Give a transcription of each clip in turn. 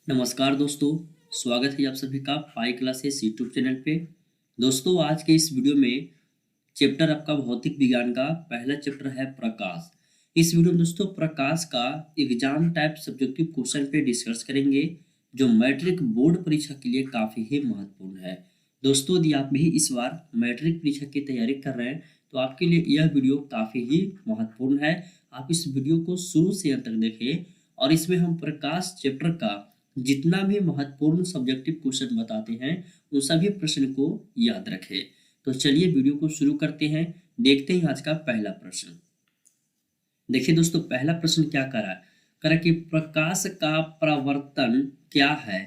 नमस्कार दोस्तों, स्वागत है आप सभी का पाई क्लासेस यूट्यूब चैनल पे। दोस्तों, आज के इस वीडियो में चैप्टर आपका भौतिक विज्ञान का पहला चैप्टर है प्रकाश। इस वीडियो में दोस्तों प्रकाश का एग्जाम टाइप सब्जेक्टिव क्वेश्चन पे डिस्कस करेंगे, जो मैट्रिक बोर्ड परीक्षा के लिए काफ़ी ही महत्वपूर्ण है। दोस्तों, यदि आप भी इस बार मैट्रिक परीक्षा की तैयारी कर रहे हैं तो आपके लिए यह वीडियो काफ़ी ही महत्वपूर्ण है। आप इस वीडियो को शुरू से अंत तक देखें और इसमें हम प्रकाश चैप्टर का जितना भी महत्वपूर्ण सब्जेक्टिव क्वेश्चन बताते हैं उन सभी प्रश्न को याद रखें। तो चलिए वीडियो को शुरू करते हैं। देखते हैं आज का पहला प्रश्न। देखिए दोस्तों, पहला प्रश्न क्या करा कि प्रकाश का परावर्तन क्या है,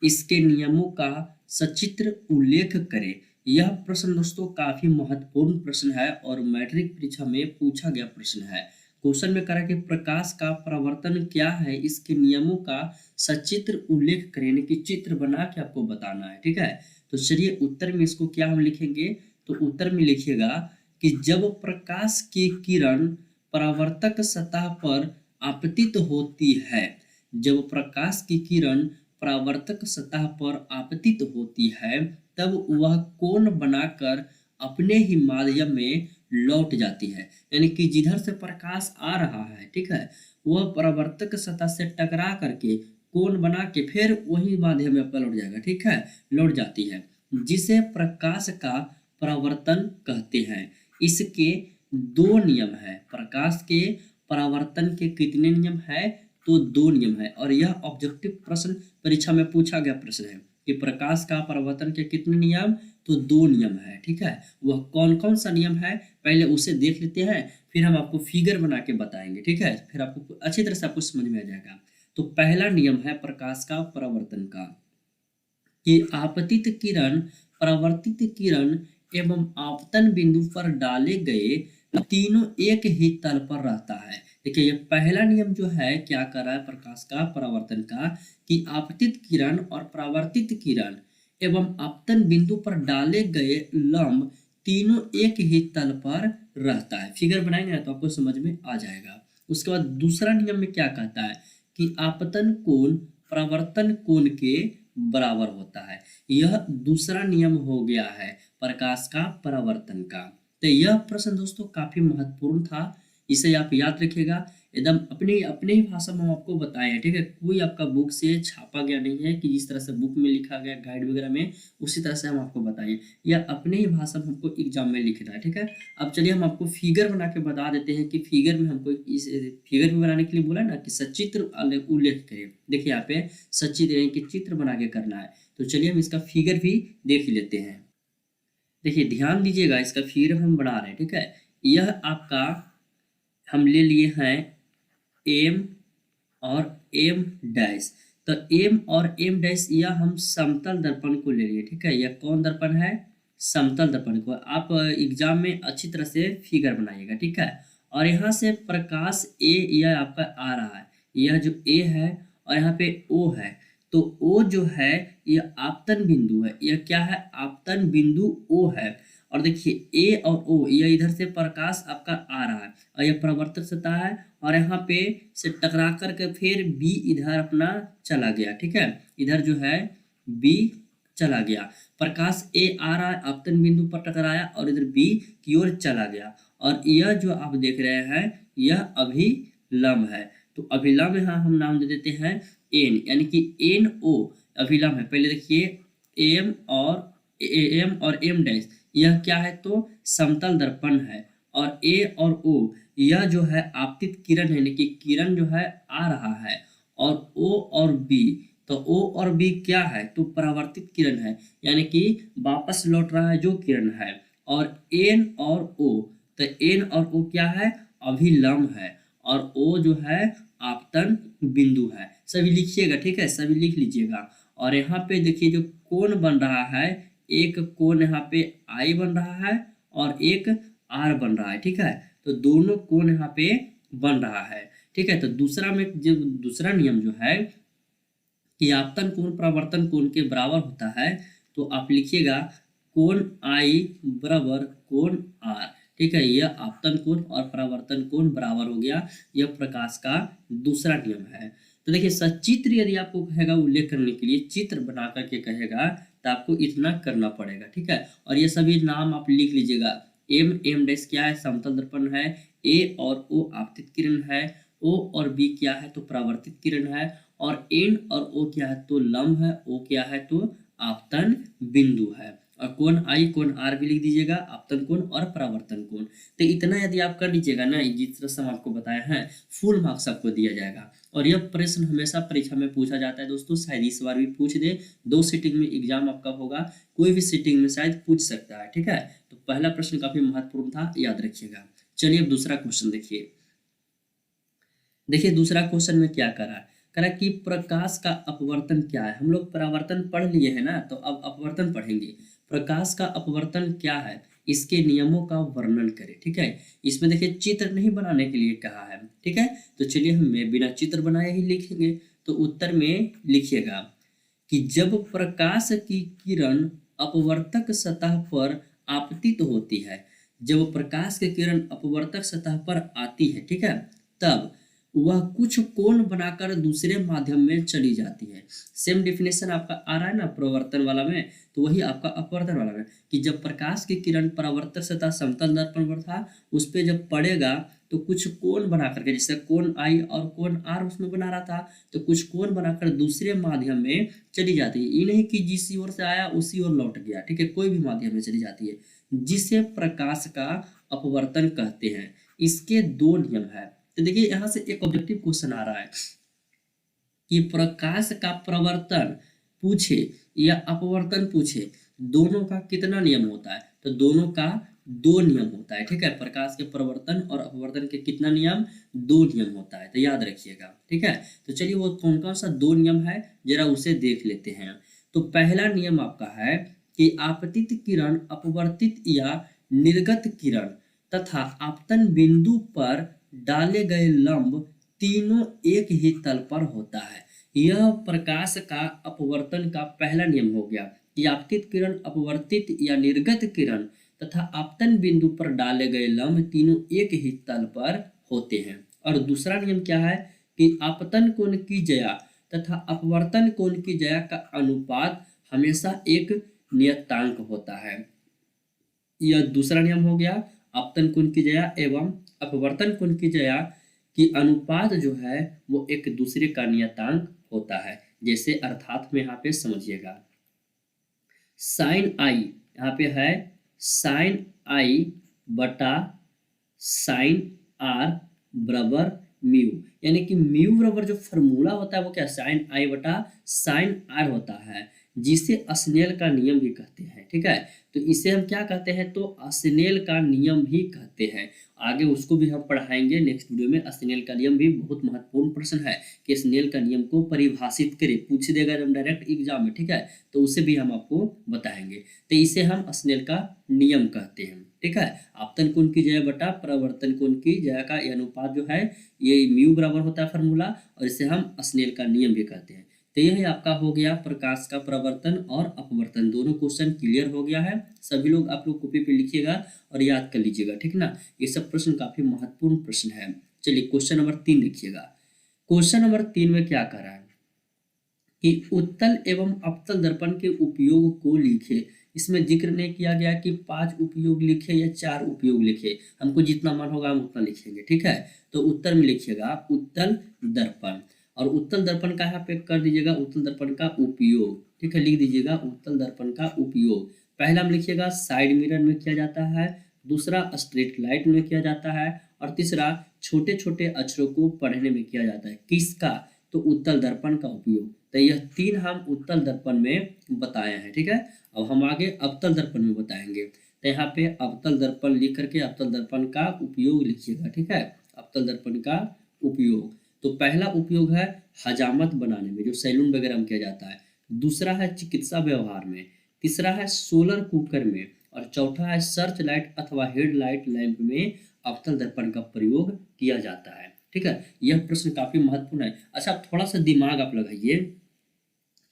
इसके नियमों का सचित्र उल्लेख करें। यह प्रश्न दोस्तों काफी महत्वपूर्ण प्रश्न है और मैट्रिक परीक्षा में पूछा गया प्रश्न है। क्वेश्चन में करा कि प्रकाश का परावर्तन क्या है, इसके नियमों का सचित्र उल्लेख करें, यानी कि चित्र बना के आपको बताना है। ठीक है, तो चलिए उत्तर में इसको क्या हम लिखेंगे, तो उत्तर में लिखिएगा कि जब प्रकाश की किरण परावर्तक सतह पर आपतित होती है, जब प्रकाश की किरण परावर्तक सतह पर आपतित होती है तब वह कोण बनाकर अपने ही माध्यम में लौट जाती है। यानी कि जिधर से प्रकाश आ रहा है, ठीक है, वह परावर्तक सतह से टकरा करके कोण बना के फिर वही माध्यम में लौट जाएगा। ठीक है, लौट जाती है, जिसे प्रकाश का परावर्तन कहते हैं। इसके दो नियम है। प्रकाश के परावर्तन के कितने नियम है, तो दो नियम है। और यह ऑब्जेक्टिव प्रश्न परीक्षा में पूछा गया प्रश्न है कि प्रकाश का परावर्तन के कितने नियम, तो दो नियम है। ठीक है, वह कौन कौन सा नियम है पहले उसे देख लेते हैं, फिर हम आपको फिगर बना के बताएंगे। ठीक है, फिर आपको अच्छी तरह से आपको समझ में आ जाएगा। तो पहला नियम है प्रकाश का परावर्तन का कि आपतित किरण, परावर्तित किरण एवं आपतन बिंदु पर डाले गए तीनों एक ही तल पर रहता है। देखिए, ये पहला नियम जो है क्या कर रहा है प्रकाश का परावर्तन का, कि आपतित किरण और परावर्तित किरण एवं आपतन बिंदु पर डाले गए लंब तीनों एक ही तल पर रहता है। फिगर बनाएंगे ना तो आपको समझ में आ जाएगा। उसके बाद दूसरा नियम में क्या कहता है कि आपतन कोण परावर्तन कोण के बराबर होता है। यह दूसरा नियम हो गया है प्रकाश का परावर्तन का। तो यह प्रश्न दोस्तों काफी महत्वपूर्ण था, इसे आप याद रखिएगा। एकदम अपने अपने ही भाषा में हम आपको बताए हैं। ठीक है, कोई आपका बुक से छापा गया नहीं है कि जिस तरह से बुक में लिखा गया गाइड वगैरह में उसी तरह से हम आपको बताएं, या अपने ही भाषा में हमको एग्जाम में लिखना है। ठीक है, अब चलिए हम आपको फिगर बना के बता देते हैं कि फिगर में हमको इस फिगर में बनाने के लिए बोला ना कि सचित्र उल्लेख करें। देखिए यहाँ पे सचित्र यानी कि चित्र बना के करना है। तो चलिए हम इसका फिगर भी देख लेते हैं। देखिए ध्यान दीजिएगा, इसका फिगर हम बना रहे हैं। ठीक है, यह आपका हम ले लिए हैं एम और एम डैश। तो एम और एम डैश यह हम समतल दर्पण को ले लिए। ठीक है, यह कौन दर्पण है, समतल दर्पण को। आप एग्जाम में अच्छी तरह से फिगर बनाइएगा। ठीक है, और यहाँ से प्रकाश ए यह आपका आ रहा है, यह जो ए है और यहाँ पे ओ है। तो ओ जो है यह आपतन बिंदु है। यह क्या है, आपतन बिंदु ओ है। और देखिए ए और ओ यह इधर से प्रकाश आपका आ रहा है और यह परावर्तक सतह है, और यहाँ पे से टकरा करके फिर बी इधर अपना चला गया। ठीक है, इधर जो है बी चला गया, प्रकाश ए आ रहा है, आपतन बिंदु पर टकराया और इधर बी की ओर चला गया। और यह जो आप देख रहे हैं यह अभिलंब है। तो अभिलंब यहाँ हम नाम दे देते हैं एन, यानी कि एन ओ अभिलंब है। पहले देखिए एम और एम डैश यह क्या है, तो समतल दर्पण है। और ए और ओ यह जो है आपतित किरण है, यानी कि किरण जो है आ रहा है। और ओ और बी, तो ओ और बी क्या है, तो परावर्तित किरण है, यानी कि वापस लौट रहा है जो किरण है। और एन और ओ, तो एन और ओ क्या है, अभिलंब है, और ओ जो है आपतन बिंदु है। सभी लिखिएगा। ठीक है, सभी लिख लीजिएगा। और यहाँ पे देखिए जो कोण बन रहा है, एक कोण यहाँ पे आई बन रहा है और एक आर बन रहा है। ठीक है, तो दोनों कोण यहाँ पे बन रहा है। ठीक है, तो दूसरा में जो दूसरा नियम जो है कि आपतन कोण परावर्तन कोण के बराबर होता है, तो आप लिखिएगा कोण आई बराबर कोण आर। ठीक है, यह आपतन कोण और परावर्तन कोण बराबर हो गया। यह प्रकाश का दूसरा नियम है। तो देखिए सचित्र यदि आपको कहेगा उल्लेख करने के लिए, चित्र बना करके कहेगा तो आपको इतना करना पड़ेगा, ठीक है। और ये सभी नाम आप लिख लीजिएगा। एम डैश क्या है, समतल दर्पण है। ए और ओ आपतित किरण है। ओ और बी क्या है, तो परावर्तित किरण है। और एन और ओ क्या है, तो लंब है। ओ क्या है, तो आपतन बिंदु है। और कोण आई कोण आर भी लिख दीजिएगा, आपतन कोण और परावर्तन कोण। तो इतना यदि आप कर लीजिएगा ना, जिस तरह से हम आपको बताए हैं, फुल मार्क्स आपको दिया जाएगा। और यह प्रश्न हमेशा परीक्षा में पूछा जाता है दोस्तों, शायद इस बार भी पूछ दे। 2 सीटिंग में एग्जाम आपका होगा, कोई भी सीटिंग में शायद पूछ सकता है, ठीक है। तो पहला प्रश्न काफी महत्वपूर्ण था, याद रखिएगा। चलिए अब दूसरा क्वेश्चन देखिए। देखिए दूसरा क्वेश्चन में क्या करा कि प्रकाश का अपवर्तन क्या है। हम लोग परावर्तन पढ़ लिए हैं ना, तो अब अपवर्तन पढ़ेंगे। प्रकाश का अपवर्तन क्या है, इसके नियमों का वर्णन करें, ठीक है। इसमें देखिए चित्र नहीं बनाने के लिए कहा है, ठीक है। तो चलिए हम बिना चित्र बनाए ही लिखेंगे। तो उत्तर में लिखिएगा कि जब प्रकाश की किरण अपवर्तक सतह पर आपतित होती है, जब प्रकाश की किरण अपवर्तक सतह पर आती है, ठीक है, तब वह कुछ कोण बनाकर दूसरे माध्यम में चली जाती है। सेम डेफिनेशन आपका आ रहा है ना प्रवर्तन वाला में, तो वही आपका अपवर्तन वाला में, कि जब प्रकाश की किरण परावर्तक सतह समतल दर्पण पर था, उस पर जब पड़ेगा तो कुछ कोण बना करके, जैसे कोण आई और कोण आर उसमें बना रहा था, तो कुछ कोण बनाकर दूसरे माध्यम में चली जाती है। ये नहीं कि जिस ओर से आया उसी ओर लौट गया, ठीक है, कोई भी माध्यम में चली जाती है, जिसे प्रकाश का अपवर्तन कहते हैं। इसके 2 नियम है। तो देखिए यहां से एक ऑब्जेक्टिव क्वेश्चन आ रहा है कि प्रकाश का प्रवर्तन पूछे या अपवर्तन पूछे, दोनों का कितना नियम होता है, तो दोनों का 2 नियम होता है, ठीक है। प्रकाश के प्रवर्तन और अपवर्तन के कितना नियम, 2 नियम होता है, तो याद रखिएगा, ठीक है। तो चलिए वो कौन कौन सा 2 नियम है जरा उसे देख लेते हैं। तो पहला नियम आपका है कि आपतित किरण अपवर्तित या निर्गत किरण तथा आपतन बिंदु पर डाले गए लंब तीनों एक ही तल पर होता है। यह प्रकाश का अपवर्तन का पहला नियम हो गया कि आपतित किरण अपवर्तित या निर्गत किरण तथा आपतन बिंदु पर डाले गए लंब तीनों एक ही तल पर होते हैं। और दूसरा नियम क्या है कि आपतन कोण की ज्या तथा अपवर्तन कोण की ज्या का अनुपात हमेशा एक नियतांक होता है। यह दूसरा नियम हो गया। आपतन कोण की ज्या एवं अपवर्तन कोण की ज्या की अनुपात जो है वो एक दूसरे का नियतांक होता है। जैसे अर्थात में यहाँ पे समझिएगा, साइन आई यहाँ पे है साइन आई बटा साइन आर बराबर म्यू, यानी कि म्यू बराबर जो फॉर्मूला होता है वो क्या, साइन आई बटा साइन आर होता है, जिसे स्नेल का नियम भी कहते हैं, ठीक है। तो इसे हम क्या कहते हैं, तो स्नेल का नियम भी कहते हैं। आगे उसको भी हम पढ़ाएंगे नेक्स्ट वीडियो में। स्नेल का नियम भी बहुत महत्वपूर्ण प्रश्न है कि स्नेल का नियम को परिभाषित करे, पूछ देगा जब डायरेक्ट एग्जाम में, ठीक है, तो उसे भी हम आपको बताएंगे। तो इसे हम स्नेल का नियम कहते हैं, ठीक है। आपतन कोण की ज्या बटा परावर्तन कोण की ज्या का अनुपात जो है ये म्यू बराबर होता है फॉर्मूला, और इसे हम स्नेल का नियम भी कहते हैं। तो यह आपका हो गया प्रकाश का प्रवर्तन और अपवर्तन, दोनों क्वेश्चन क्लियर हो गया है। सभी लोग आप लोग कॉपी पे लिखिएगा और याद कर लीजिएगा, ठीक ना। ये सब प्रश्न काफी महत्वपूर्ण प्रश्न है। चलिए क्वेश्चन नंबर 3 देखिएगा। क्वेश्चन नंबर 3 में क्या कर रहा है कि उत्तल एवं अवतल दर्पण के उपयोग को लिखे। इसमें जिक्र नहीं किया गया कि 5 उपयोग लिखे या 4 उपयोग लिखे, हमको जितना मन होगा हम उतना लिखेंगे, ठीक है। तो उत्तर में लिखिएगा उत्तल दर्पण, और उत्तल दर्पण का यहाँ पे कर दीजिएगा उत्तल दर्पण का उपयोग, ठीक है, लिख दीजिएगा उत्तल दर्पण का उपयोग। पहला में लिखिएगा साइड मिरर में किया जाता है, दूसरा स्ट्रीट लाइट में किया जाता है, और तीसरा छोटे छोटे अक्षरों को पढ़ने में किया जाता है। किसका, तो उत्तल दर्पण का उपयोग। तो यह 3 हम उत्तल दर्पण में बताए हैं, ठीक है। अब हम आगे अवतल दर्पण में बताएंगे। तो यहाँ पे अवतल दर्पण लिख करके अवतल दर्पण का उपयोग लिखिएगा, ठीक है, अवतल दर्पण का उपयोग। तो पहला उपयोग है हजामत बनाने में, जो सैलून वगैरह में किया जाता है। दूसरा है चिकित्सा व्यवहार में, तीसरा है सोलर कुकर में, और चौथा है सर्च लाइट अथवा हेडलाइट लैंप में अवतल दर्पण का प्रयोग किया जाता है, ठीक है। यह प्रश्न काफी महत्वपूर्ण है। अच्छा थोड़ा सा दिमाग आप लगाइए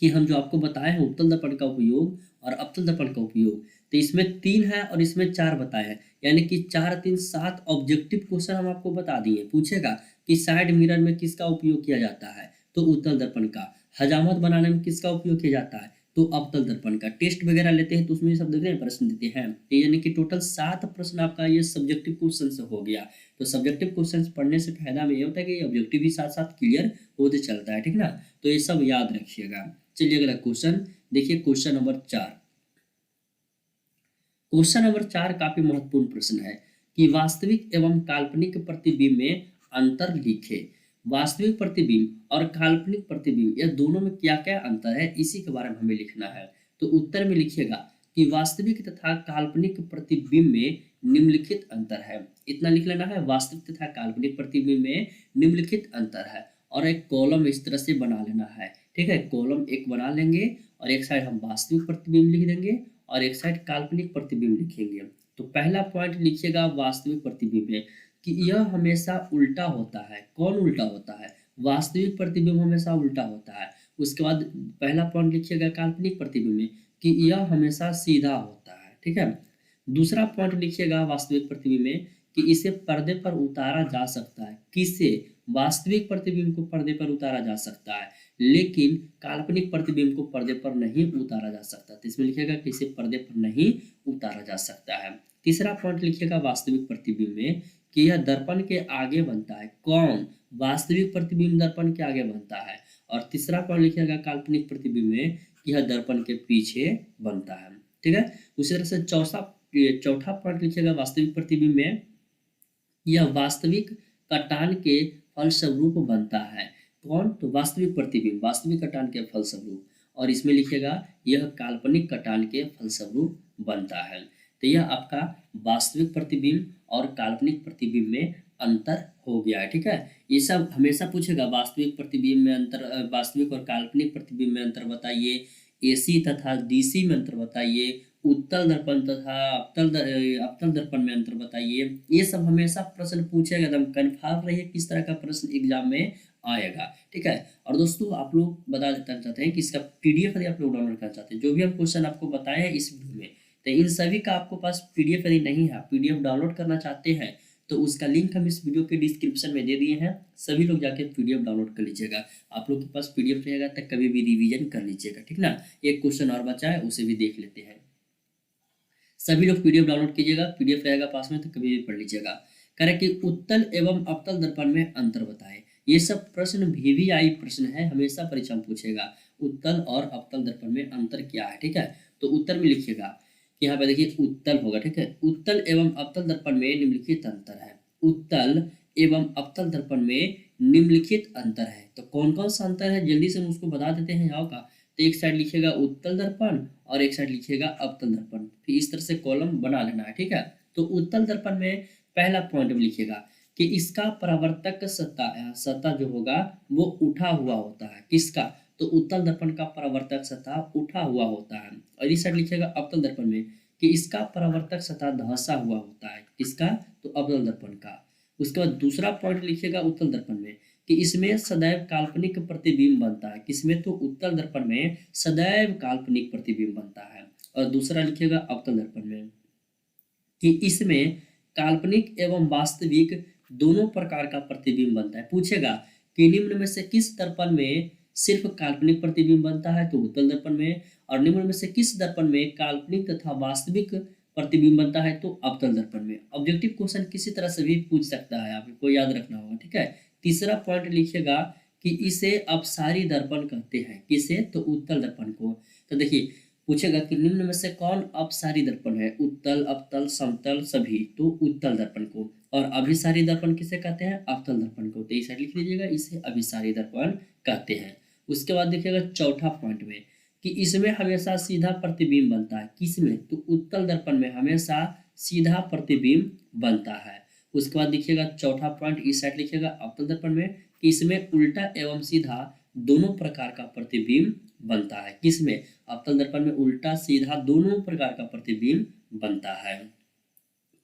कि हम जो आपको बताए हैं उत्तल दर्पण का उपयोग और अवतल दर्पण का उपयोग, तो इसमें 3 है और इसमें 4 बताए हैं, यानी कि 4 3 7 ऑब्जेक्टिव क्वेश्चन हम आपको बता दिए। पूछेगा कि साइड मिरर में किसका उपयोग किया जाता है, तो उत्तल दर्पण का। हजामत बनाने में किसका उपयोग किया जाता है? तो अवतल दर्पण का। टेस्ट वगैरह लेते हैं तो उसमें सब देखते हैं प्रश्न देते हैं, यानी कि टोटल 7 प्रश्न आपका ये सब्जेक्टिव क्वेश्चन से हो गया। तो सब्जेक्टिव क्वेश्चन पढ़ने से फायदा में ये होता है कि ऑब्जेक्टिव भी साथ साथ क्लियर होते चलता है, ठीक ना। तो ये सब याद रखिएगा। चलिए अगला क्वेश्चन देखिए, क्वेश्चन नंबर 4। क्वेश्चन नंबर 4 काफी महत्वपूर्ण प्रश्न है कि वास्तविक एवं काल्पनिक प्रतिबिंब में अंतर लिखे। वास्तविक प्रतिबिंब और काल्पनिक प्रतिबिंब यह दोनों में क्या क्या अंतर है, इसी के बारे में हमें लिखना है। तो उत्तर में लिखिएगा कि वास्तविक तथा काल्पनिक प्रतिबिंब में निम्नलिखित अंतर है। इतना लिख लेना है, वास्तविक तथा काल्पनिक प्रतिबिंब में निम्नलिखित अंतर है, और एक कॉलम इस तरह से बना लेना है, ठीक है। कॉलम एक बना लेंगे और एक साइड हम वास्तविक प्रतिबिंब लिख देंगे और एक साइड काल्पनिक प्रतिबिंब लिखेंगे। तो पहला पॉइंट लिखिएगा वास्तविक प्रतिबिंब में कि यह हमेशा उल्टा होता है। कौन उल्टा होता है? वास्तविक प्रतिबिंब हमेशा उल्टा होता है। उसके बाद पहला पॉइंट लिखिएगा काल्पनिक प्रतिबिंब में कि यह हमेशा सीधा होता है, ठीक है। दूसरा पॉइंट लिखिएगा वास्तविक प्रतिबिंब में कि इसे पर्दे पर उतारा जा सकता है। किसे? वास्तविक प्रतिबिंब को पर्दे पर उतारा जा सकता है, लेकिन काल्पनिक प्रतिबिंब को पर्दे पर नहीं उतारा जा सकता। तो इसमें लिखिएगा कि इसे पर्दे पर नहीं उतारा जा सकता है। तीसरा पॉइंट लिखिएगा वास्तविक प्रतिबिंब में कि यह दर्पण के आगे बनता है। कौन? वास्तविक प्रतिबिंब दर्पण के आगे बनता है। और तीसरा पॉइंट लिखिएगा काल्पनिक प्रतिबिंब में कि यह दर्पण के पीछे बनता है, ठीक है। उसी तरह से चौथा पॉइंट लिखिएगा वास्तविक प्रतिबिंब में यह वास्तविक कटान के फलस्वरूप बनता है। कौन? तो वास्तविक प्रतिबिंब वास्तविक कटान के फलस्वरूप। और इसमें लिखिएगा यह काल्पनिक कटान के फलस्वरूप बनता है। तो यह आपका वास्तविक प्रतिबिंब और काल्पनिक प्रतिबिंब में अंतर हो गया है, ठीक है। ये सब हमेशा पूछेगा, वास्तविक प्रतिबिंब में अंतर, वास्तविक और काल्पनिक प्रतिबिंब में अंतर बताइए, एसी तथा डीसी में अंतर बताइए, उत्तल दर्पण तथा अवतल दर्पण में अंतर बताइए। ये सब हमेशा प्रश्न पूछेगा, एकदम कन्फर्म रहिए किस तरह का प्रश्न एग्जाम में आएगा, ठीक है। और दोस्तों आप लोग बता देना चाहते हैं कि इसका पीडीएफ यदि आप लोग डाउनलोड करना चाहते हैं, जो भी हम क्वेश्चन आपको बताए हैं इस वीडियो में, तो इन सभी का आपको पास पीडीएफ यदि नहीं है, पीडीएफ डाउनलोड करना चाहते हैं, तो उसका लिंक हम इस वीडियो के डिस्क्रिप्शन में दे दिए हैं। सभी लोग जाके पीडीएफ डाउनलोड कर लीजिएगा। आप लोग के पास पीडीएफ रहेगा तब कभी भी रिवीजन कर लीजिएगा, ठीक ना। एक क्वेश्चन और बचा है, उसे भी देख लेते हैं। सभी लोग पीडीएफ डाउनलोड कीजिएगा, पीडीएफ रहेगा पास में तो कभी भी पढ़ लीजिएगा। कह रहे कि उत्तल एवं अवतल दर्पण में अंतर बताएं। ये सब प्रश्न वीवीआई प्रश्न है, हमेशा परीक्षा में पूछेगा उत्तल और अवतल दर्पण में अंतर क्या है, ठीक है। तो उत्तर में लिखिएगा कि यहाँ पे देखिए उत्तल होगा, ठीक है। उत्तल एवं अवतल दर्पण में निम्नलिखित अंतर है। उत्तल एवं अवतल दर्पण में निम्नलिखित अंतर है। तो कौन कौन सा अंतर है जल्दी से हम उसको बता देते हैं यहाँ का। तो एक साइड लिखिएगा उत्तल दर्पण और एक साइड लिखिएगा अवतल दर्पण, फिर इस तरह से कॉलम बना लेना है, ठीक है। तो उत्तल दर्पण में पहला पॉइंट में लिखिएगा कि इसका परावर्तक सतह जो होगा वो उठा हुआ होता है। किसका? तो उत्तल दर्पण का परावर्तक सतह उठा हुआ होता है। और इस साइड लिखिएगा अवतल दर्पण में कि इसका परावर्तक सतह धंसा हुआ होता है। किसका? तो अवतल दर्पण का। उसके बाद दूसरा पॉइंट लिखिएगा उत्तल दर्पण में कि इसमें सदैव काल्पनिक प्रतिबिंब बनता है। किसमें? तो उत्तल दर्पण में सदैव काल्पनिक प्रतिबिंब बनता है। और दूसरा लिखिएगा अवतल दर्पण में कि इसमें काल्पनिक एवं वास्तविक दोनों प्रकार का प्रतिबिंब बनता है। पूछेगा कि निम्न में से किस दर्पण में सिर्फ काल्पनिक प्रतिबिंब बनता है? तो उत्तल दर्पण में। और निम्न में से किस दर्पण में काल्पनिक तथा वास्तविक प्रतिबिंब बनता है? तो अवतल दर्पण में। ऑब्जेक्टिव क्वेश्चन किसी तरह से भी पूछ सकता है, आपको याद रखना होगा, ठीक है। तीसरा पॉइंट लिखिएगा कि इसे अपसारी दर्पण कहते हैं। किसे? तो उत्तल दर्पण को। तो देखिए पूछेगा कि निम्न में से कौन अपसारी दर्पण है? उत्तल, अवतल, समतल सभी, तो उत्तल दर्पण को। और अभिसारी दर्पण किसे कहते हैं? अवतल दर्पण को। तो इस साइड लिख लीजिएगा, इसे अभिसारी दर्पण कहते हैं। उसके बाद देखिएगा चौथा पॉइंट में कि इसमें हमेशा सीधा प्रतिबिंब बनता है। किसमें? तो उत्तल दर्पण में हमेशा सीधा प्रतिबिंब बनता है। उसके बाद देखिएगा चौथा पॉइंट इस साइड लिखिएगा अवतल दर्पण में कि इसमें उल्टा एवं सीधा दोनों प्रकार का प्रतिबिंब बनता है। किसमें? अवतल दर्पण में उल्टा सीधा दोनों प्रकार का प्रतिबिंब बनता है।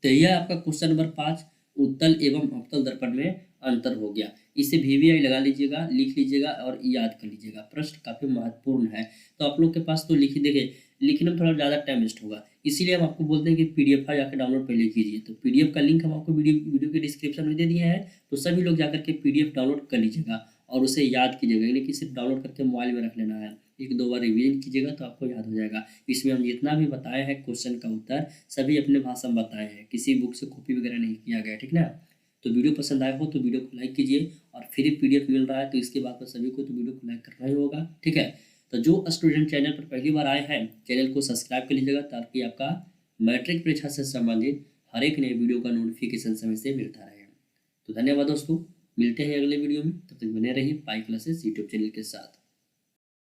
तो यह आपका क्वेश्चन नंबर 5 उत्तल एवं अवतल दर्पण में अंतर हो गया। इसे वीवीआई लगा लीजिएगा, लिख लीजिएगा और याद कर लीजिएगा। प्रश्न काफी महत्वपूर्ण है, तो आप लोग के पास तो लिखी देखिए लिखने में थोड़ा ज़्यादा टाइम वेस्ट होगा, इसीलिए हम आपको बोलते हैं कि पीडीएफ फाइल जाकर डाउनलोड पहले कीजिए। तो पीडीएफ का लिंक हम आपको वीडियो के डिस्क्रिप्शन में दे दिए हैं, तो सभी लोग जाकर के पीडीएफ डाउनलोड कर लीजिएगा। और उसे याद कीजिएगा, यानी कि सिर्फ डाउनलोड करके मोबाइल में रख लेना है। 1-2 बार रिवीजन कीजिएगा तो आपको याद हो जाएगा। इसमें हम जितना भी बताए हैं क्वेश्चन का उत्तर सभी अपने भाषा में बताए हैं, किसी बुक से कॉपी वगैरह नहीं किया गया, ठीक ना। तो वीडियो पसंद आया हो तो वीडियो को लाइक कीजिए, और फ्री पीडीएफ मिल रहा है तो इसके बाद में सभी को तो वीडियो को लाइक करना ही होगा, ठीक है। तो जो स्टूडेंट चैनल पर पहली बार आए हैं चैनल को सब्सक्राइब कर लीजिएगा, ताकि आपका मैट्रिक परीक्षा से संबंधित हर एक नए वीडियो का नोटिफिकेशन समय से मिलता रहे। तो धन्यवाद दोस्तों, मिलते हैं अगले वीडियो में, तब तक बने रहिए पाई क्लासेस यूट्यूब चैनल के साथ।